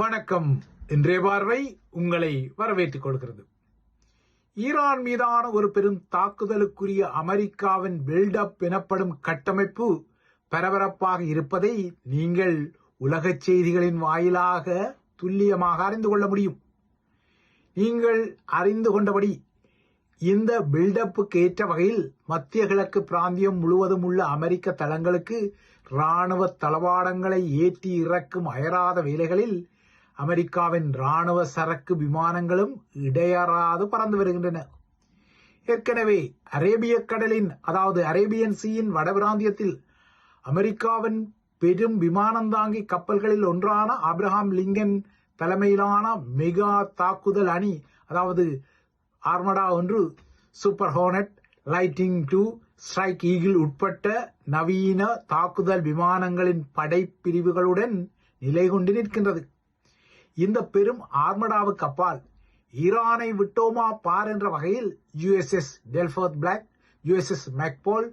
வணக்கம். இன்றைய பார்வை உங்களை வரவேற்றுக் கொள்கிறது. ஈரான் மீதான ஒரு பெரும் தாக்குதலுக்குரிய அமெரிக்காவின் பில்டப் எனப்படும் கட்டமைப்பு பரபரப்பாக இருப்பதை நீங்கள் உலக செய்திகளின் வாயிலாக துல்லியமாக அறிந்து கொள்ள முடியும். நீங்கள் அறிந்து கொண்டபடி இந்த பில்டப்புக்கு ஏற்ற வகையில் மத்திய கிழக்கு பிராந்தியம் முழுவதும் உள்ள அமெரிக்க தளங்களுக்கு இராணுவ தளவாடங்களை ஏற்றி இறக்கும் அயராத வேலைகளில் அமெரிக்காவின் இராணுவ சரக்கு விமானங்களும் இடையறாது பறந்து வருகின்றன. ஏற்கனவே அரேபிய கடலின் அரேபியன் சீயின் வடபிராந்தியத்தில் அமெரிக்காவின் பெரும் விமானந்தாங்கி கப்பல்களில் ஒன்றான ஆப்ரஹாம் லிங்கன் தலைமையிலான மெகா தாக்குதல் அணி armada 1, super hornet, lighting 2, strike eagle உட்பட்ட நவீன தாக்குதல் விமானங்களின் படைப்பிரிவுகளுடன் நிலை கொண்டு நிற்கின்றது. இந்த பெரும் ஆர்மடாவுக்கு அப்பால் ஈரானை விட்டோமா பார் என்ற வகையில் USS டெல்ஃபர்த் பிளாக், USS மேக்பால்,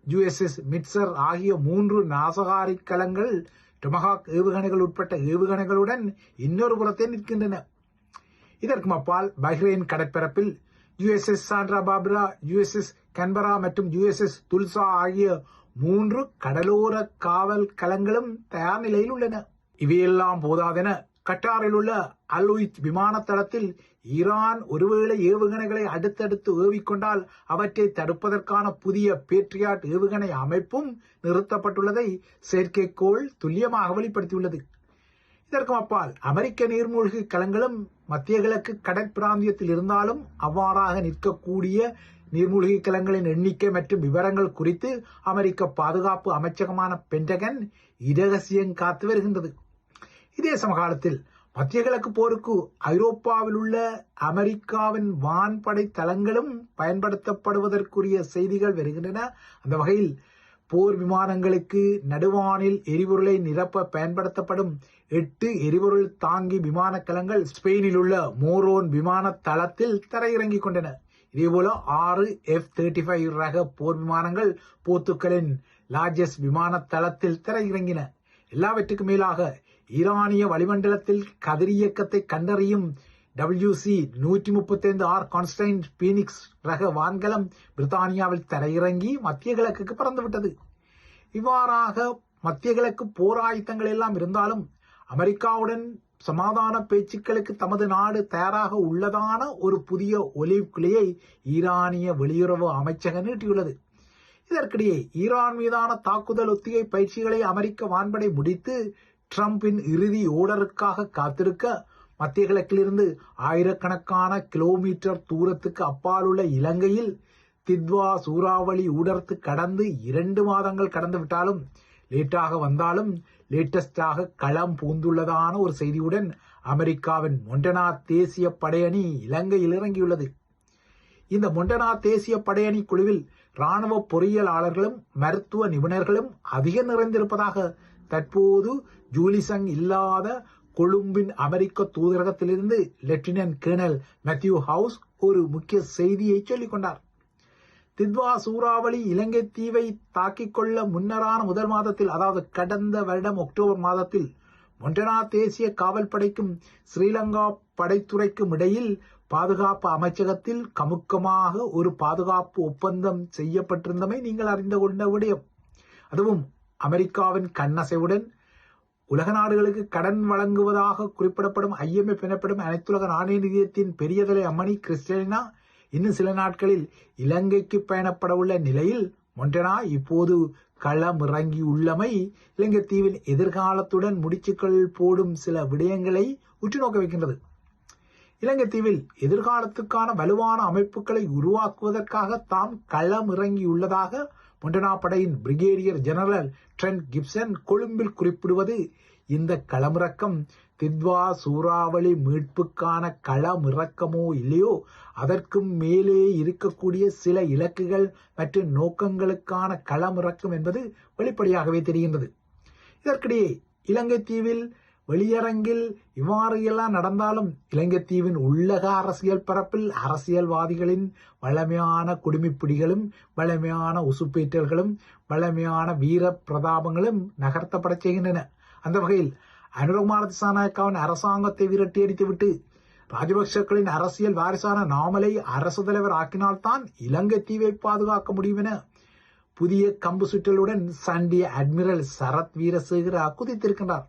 USS மிட்சர் ஆகிய 3 நாசகாரி கலங்கள் டொமஹாக் ஏவுகணைகள் உட்பட்ட ஏவுகணைகளுடன் இன்னொரு புறத்தே நிற்கின்றன. இதற்கு அப்பால் பஹ்ரைன் கடற்பரப்பில் USS Sandra Barbara, USS Canberra மற்றும் USS துல்சா ஆகிய 3 கடலோர காவல் கலங்களும் தயார் நிலையில் உள்ளன. இவையெல்லாம் போதாதென கட்டாரில் உள்ள அல் உய்த் விமான தளத்தில் ஈரான் ஒருவேளை ஏவுகணைகளை அடுத்தடுத்து ஏவிக்கொண்டால் அவற்றை தடுப்பதற்கான புதிய பேட்ரியாட் ஏவுகணை அமைப்பும் நிறுத்தப்பட்டுள்ளதை செயற்கைக்கோள் துல்லியமாக வெளிப்படுத்தியுள்ளது. இதற்கு அப்பால் அமெரிக்க நீர்மூழ்கி கலங்களும் மத்திய கிழக்கு கடற்பிராந்தியத்தில் இருந்தாலும் அவ்வாறாக நிற்கக்கூடிய நீர்மூழ்கி கலங்களின் எண்ணிக்கை மற்றும் விவரங்கள் குறித்து அமெரிக்க பாதுகாப்பு அமைச்சகமான பென்டகன் இரகசியம் காத்து வருகின்றது. இதே சமகாலத்தில் மத்திய கிழக்கு போருக்கு ஐரோப்பாவில் உள்ள அமெரிக்காவின் வான்படை தளங்களும் பயன்படுத்தப்படுவதற்குரிய செய்திகள் வருகின்றன. அந்த வகையில் போர் விமானங்களுக்கு நடுவானில் எரிபொருளை நிரப்ப பயன்படுத்தப்படும் 8 எரிபொருள் தாங்கி விமான கலங்கள் ஸ்பெயினில் உள்ள மோரோன் விமான தளத்தில் தரையிறங்கிக் கொண்டன. இதேபோல 6 F-35 ரக போர் விமானங்கள் போர்த்துக்கலின் லார்ஜஸ் விமான தளத்தில் தரையிறங்கின. எல்லாவற்றுக்கும் மேலாக ஈரானிய வளிமண்டலத்தில் கதிரியக்கத்தை கண்டறியும் WC-135R கான்ஸ்டைன் பீனிக்ஸ் ரக வான்கலம் பிரித்தானியாவில் தரையிறங்கி மத்திய கிழக்குக்கு பறந்துவிட்டது. இவ்வாறாக மத்திய கிழக்கு போர் ஆயுதங்கள் எல்லாம் இருந்தாலும் அமெரிக்காவுடன் சமாதான பேச்சுக்களுக்கு தமது நாடு தயாராக உள்ளதான ஒரு புதிய ஒலிவ் கிளையை ஈரானிய வெளியுறவு அமைச்சகம் நீட்டியுள்ளது. இதற்கிடையே ஈரான் மீதான தாக்குதல் ஒத்திகை பயிற்சிகளை அமெரிக்க வான்படை முடித்து டிரம்பின் இறுதி ஓர்டருக்காக காத்திருக்க மத்திய கிழக்கிலிருந்து ஆயிரக்கணக்கான கிலோமீட்டர் தூரத்துக்கு அப்பால் உள்ள இலங்கையில் தித்வா சூறாவளி ஊடர்த்து கடந்து 2 மாதங்கள் கடந்து விட்டாலும் லேட்டாக வந்தாலும் லேட்டஸ்டாக களம் பூந்துள்ளதான ஒரு செய்தியுடன் அமெரிக்காவின் மொண்டனா தேசிய படையணி இலங்கையில் இறங்கியுள்ளது. இந்த மொண்டனா தேசிய படையணி குழுவில் இராணுவ பொறியியலாளர்களும் மருத்துவ நிபுணர்களும் அதிகம் நிறைந்திருப்பதாக தற்போது ஜூலிசங் இல்லாத கொழும்பின் அமெரிக்க தூதரகத்திலிருந்து லெப்டினன்ட் கர்னல் மேத்யூ ஹவுஸ் ஒரு முக்கிய செய்தியை சொல்லிக் கொண்டார். தித்வா சூறாவளி இலங்கை தீவை தாக்கிக் கொள்ள முன்னரான முதல் மாதத்தில் கடந்த வருடம் அக்டோபர் மாதத்தில் மொண்டனா தேசிய காவல் படைக்கும் ஸ்ரீலங்கா படைத்துறைக்கும் இடையில் பாதுகாப்பு அமைச்சகத்தில் கமுக்கமாக ஒரு பாதுகாப்பு ஒப்பந்தம் செய்யப்பட்டிருந்தமை நீங்கள் அறிந்து கொண்ட விடயம். அதுவும் அமெரிக்காவின் கண்ணசைவுடன் உலக நாடுகளுக்கு கடன் வழங்குவதாக குறிப்பிடப்படும் IMF எனப்படும் அனைத்துலக நாணய நிதியத்தின் பெரிய தலை அம்மணி கிறிஸ்டலினா இன்னும் சில நாட்களில் இலங்கைக்கு பயணப்பட உள்ள நிலையில் மொண்டனா இப்போது களமிறங்கியுள்ளமை இலங்கை தீவின் எதிர்காலத்துடன் முடிச்சுக்கள் போடும் சில விடயங்களை உற்று நோக்க வைக்கின்றது. இலங்கை தீவில் எதிர்காலத்துக்கான வலுவான அமைப்புகளை உருவாக்குவதற்காக தாம் களமிறங்கியுள்ளதாக மொண்டனா படையின் பிரிகேடியர் ஜெனரல் ட்ரெண்ட் கிப்சன் கொழும்பில் குறிப்பிடுவது இந்த களமிறக்கம் தித்வா சூறாவளி மீட்புக்கான களமிறக்கமோ இல்லையோ அதற்கும் மேலே இருக்கக்கூடிய சில இலக்குகள் மற்றும் நோக்கங்களுக்கான களமிறக்கம் என்பது வெளிப்படையாகவே தெரிகின்றது. இதற்கிடையே இலங்கை தீவில் வெளியரங்கில் இவ்வாறு எல்லாம் நடந்தாலும் இலங்கை தீவின் உள்ளக அரசியல் பரப்பில் அரசியல்வாதிகளின் வளமையான குடிமிப்பிடிகளும் வளமையான உசுப்பேற்றல்களும் வளமையான வீர பிரதாபங்களும் நகர்த்தப்பட செய்கின்றன. அந்த வகையில் அனுரகுமார திசாநாயக்காவின் அரசாங்கத்தை விரட்டியடித்துவிட்டு ராஜபக்சக்களின் அரசியல் வாரிசான நாமலை அரசு தலைவர் ஆக்கினால்தான் இலங்கை தீவை பாதுகாக்க முடியும் என புதிய கம்பு சுற்றலுடன் சண்டி அட்மிரல் சரத் வீரசேகர குதித்திருக்கின்றார்.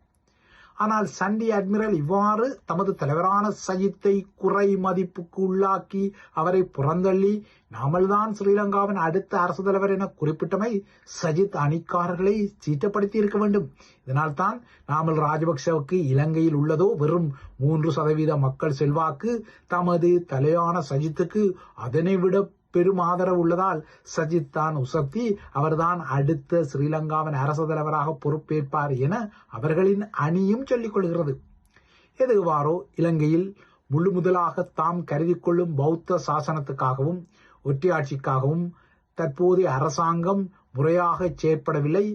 ஆனால் சண்டி அட்மிரல் இவ்வாறு தமது தலைவரான சஜித்தை குறை மதிப்புக்கு உள்ளாக்கி அவரை புறந்தள்ளி நாமல்தான் ஸ்ரீலங்காவின் அடுத்த அரசு தலைவர் என குறிப்பிட்டமை சஜித் அணிக்காரர்களை சீட்டப்படுத்தி இருக்க வேண்டும். இதனால் தான் நாமல் ராஜபக்சவுக்கு இலங்கையில் உள்ளதோ வெறும் 3% மக்கள் செல்வாக்கு, தமது தலையான சஜித்துக்கு அதனை விட பெரும் ஆதரவு உள்ளதால் சஜித் தான் உசத்தி அவர்தான் அடுத்த ஸ்ரீலங்காவின் அரசு தலைவராக பொறுப்பேற்பார் என அவர்களின் அணியும் சொல்லிக் கொள்கிறது. எதுவாரோ இலங்கையில் முழு முதலாக தாம் கருதி கொள்ளும் பௌத்த சாசனத்துக்காகவும் ஒற்றையாட்சிக்காகவும் தற்போதைய அரசாங்கம் முறையாக செயற்படவில்லை.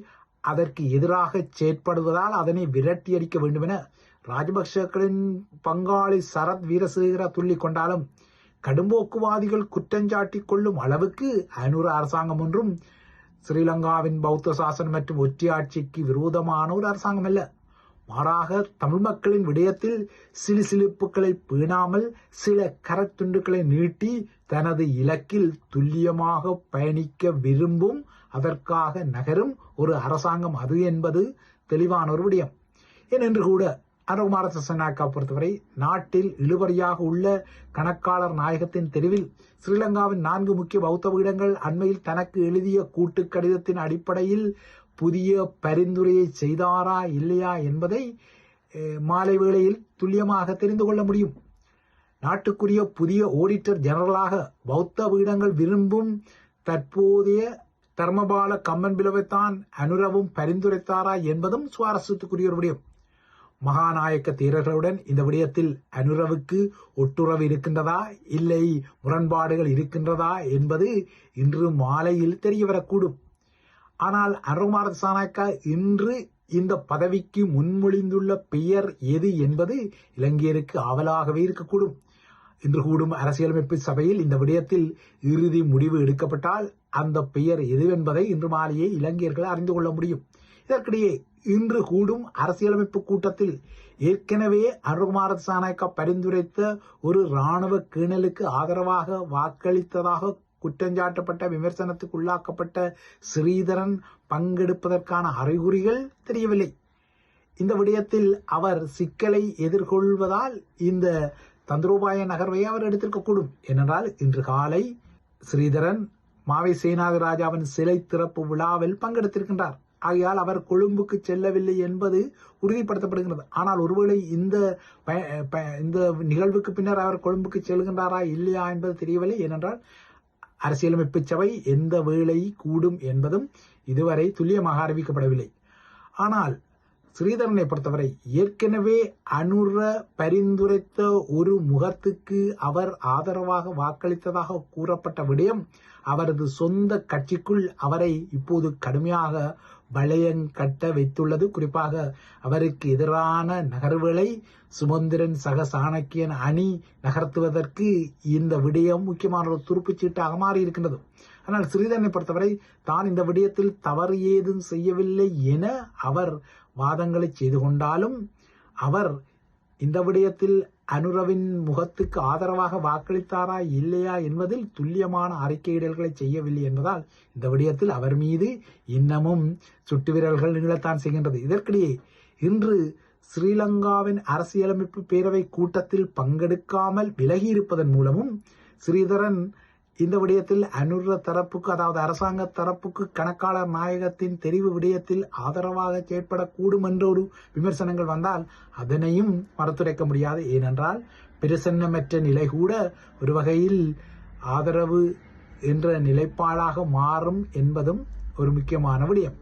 அதற்கு எதிராக செயற்படுவதால் அதனை விரட்டியடிக்க வேண்டும் என ராஜபக்சக்களின் பங்காளி சரத் வீரசேகர துள்ளிக் கொண்டாலும் கடும்போக்குவாதிகள் குற்றஞ்சாட்டிக் கொள்ளும் அளவுக்கு அனுர அரசாங்கம் ஒன்றும் ஸ்ரீலங்காவின் பௌத்த சாசனம் மற்றும் ஒற்றையாட்சிக்கு விரோதமான ஒரு அரசாங்கம் அல்ல. மாறாக தமிழ் மக்களின் விடயத்தில் சிலுசிலுப்புகளை பேணாமல் சில கரத்துண்டுகளை நீட்டி தனது இலக்கில் துல்லியமாக பயணிக்க விரும்பும், அதற்காக நகரும் ஒரு அரசாங்கம் அது என்பது தெளிவான ஒரு விடயம். ஏனென்று கூட அனுரகுமார திசாநாயக்கா பொறுத்தவரை நாட்டில் இழுபறியாக உள்ள கணக்காளர் நாயகத்தின் தெரிவில் ஸ்ரீலங்காவின் 4 முக்கிய பௌத்த பீடங்கள் அண்மையில் தனக்கு எழுதிய கூட்டு கடிதத்தின் அடிப்படையில் புதிய பரிந்துரையை செய்தாரா இல்லையா என்பதை மாலை வேளையில் துல்லியமாக தெரிந்து கொள்ள முடியும். நாட்டுக்குரிய புதிய ஆடிட்டர் ஜெனரலாக பௌத்த பீடங்கள் விரும்பும் தற்போதைய தர்மபால கம்மன் பிளவைத்தான் அனுரவும் பரிந்துரைத்தாரா என்பதும் சுவாரஸ்யத்துக்குரிய ஒரு விடயம். மகாநாயக்க தீரர்களுடன் இந்த விடயத்தில் அனுரவுக்கு ஒட்டுறவு இருக்கின்றதா இல்லை முரண்பாடுகள் இருக்கின்றதா என்பது இன்று மாலையில் தெரியவரக்கூடும். ஆனால் அனுரகுமார திசாநாயக்கா இன்று இந்த பதவிக்கு முன்மொழிந்துள்ள பெயர் எது என்பது இலங்கையருக்கு ஆவலாகவே இருக்கக்கூடும். இன்று கூடும் அரசியலமைப்பு சபையில் இந்த விடயத்தில் இறுதி முடிவு எடுக்கப்பட்டால் அந்த பெயர் எதுவென்பதை இன்று மாலையே இலங்கையர்கள் அறிந்து கொள்ள முடியும். இதற்கிடையே இன்று கூடும் அரசியலமைப்பு கூட்டத்தில் ஏற்கனவே அனுரகுமார திசாநாயக்கா பரிந்துரைத்த ஒரு இராணுவ கேணலுக்கு ஆதரவாக வாக்களித்ததாக குற்றஞ்சாட்டப்பட்ட விமர்சனத்துக்கு உள்ளாக்கப்பட்ட ஸ்ரீதரன் பங்கெடுப்பதற்கான அறிகுறிகள் தெரியவில்லை. இந்த விடயத்தில் அவர் சிக்கலை எதிர்கொள்வதால் இந்த தந்திரோபாய நகர்வை அவர் எடுத்திருக்கக்கூடும். ஏனென்றால் இன்று காலை ஸ்ரீதரன் மாவை சேனாதிராஜாவின் சிலை திறப்பு விழாவில் பங்கெடுத்திருக்கின்றார். ஆகையால் அவர் கொழும்புக்கு செல்லவில்லை என்பது உறுதிப்படுத்தப்படுகிறது. ஆனால் ஒருவேளை இந்த நிகழ்வுக்கு பின்னர் அவர் கொழும்புக்கு செல்கின்றாரா இல்லையா என்பது தெரியவில்லை. ஏனென்றால் அரசியலமைப்பு சபை எந்த வேளை கூடும் என்பதும் இதுவரை துல்லியமாக அறிவிக்கப்படவில்லை. ஆனால் ஸ்ரீதரனை பொறுத்தவரை ஏற்கனவே அனுர பரிந்துரைத்த ஒரு முகத்துக்கு அவர் ஆதரவாக வாக்களித்ததாக கூறப்பட்ட விடயம் அவரது சொந்த கட்சிக்குள் அவரை இப்போது கடுமையாக வளையங்கட்ட வைத்துள்ளது. குறிப்பாக அவருக்கு எதிரான நகர்வுகளை சுமந்திரன் சக சாணக்கியன் அணி நகர்த்துவதற்கு இந்த விடயம் முக்கியமான ஒரு துருப்புச்சீட்டாக மாறியிருக்கின்றது. ஆனால் ஸ்ரீதரனை பொறுத்தவரை தான் இந்த விடயத்தில் தவறு ஏதும் செய்யவில்லை என அவர் வாதங்களை செய்து கொண்டாலும் அவர் இந்த விடயத்தில் அனுரவின் முகத்துக்கு ஆதரவாக வாக்களித்தாரா இல்லையா என்பதில் துல்லியமான அறிக்கையிடல்களை செய்யவில்லை என்பதால் இந்த விடயத்தில் அவர் மீது இன்னமும் சுட்டு விரல்கள் நீளத்தான் செய்கின்றது. இதற்கிடையே இன்று ஸ்ரீலங்காவின் அரசியலமைப்பு பேரவை கூட்டத்தில் பங்கெடுக்காமல் விலகியிருப்பதன் மூலமும் ஸ்ரீதரன் இந்த விடயத்தில் அனுர தரப்புக்கு, அதாவது அரசாங்க தரப்புக்கு கணக்காளர் நாயகத்தின் தெரிவு விடயத்தில் ஆதரவாக செயற்படக்கூடும் என்ற ஒரு விமர்சனங்கள் வந்தால் அதனையும் மறுத்துரைக்க முடியாது. ஏனென்றால் பிரசன்னமற்ற நிலை கூட ஒரு வகையில் ஆதரவு என்ற நிலைப்பாடாக மாறும் என்பதும் ஒரு முக்கியமான விடயம்.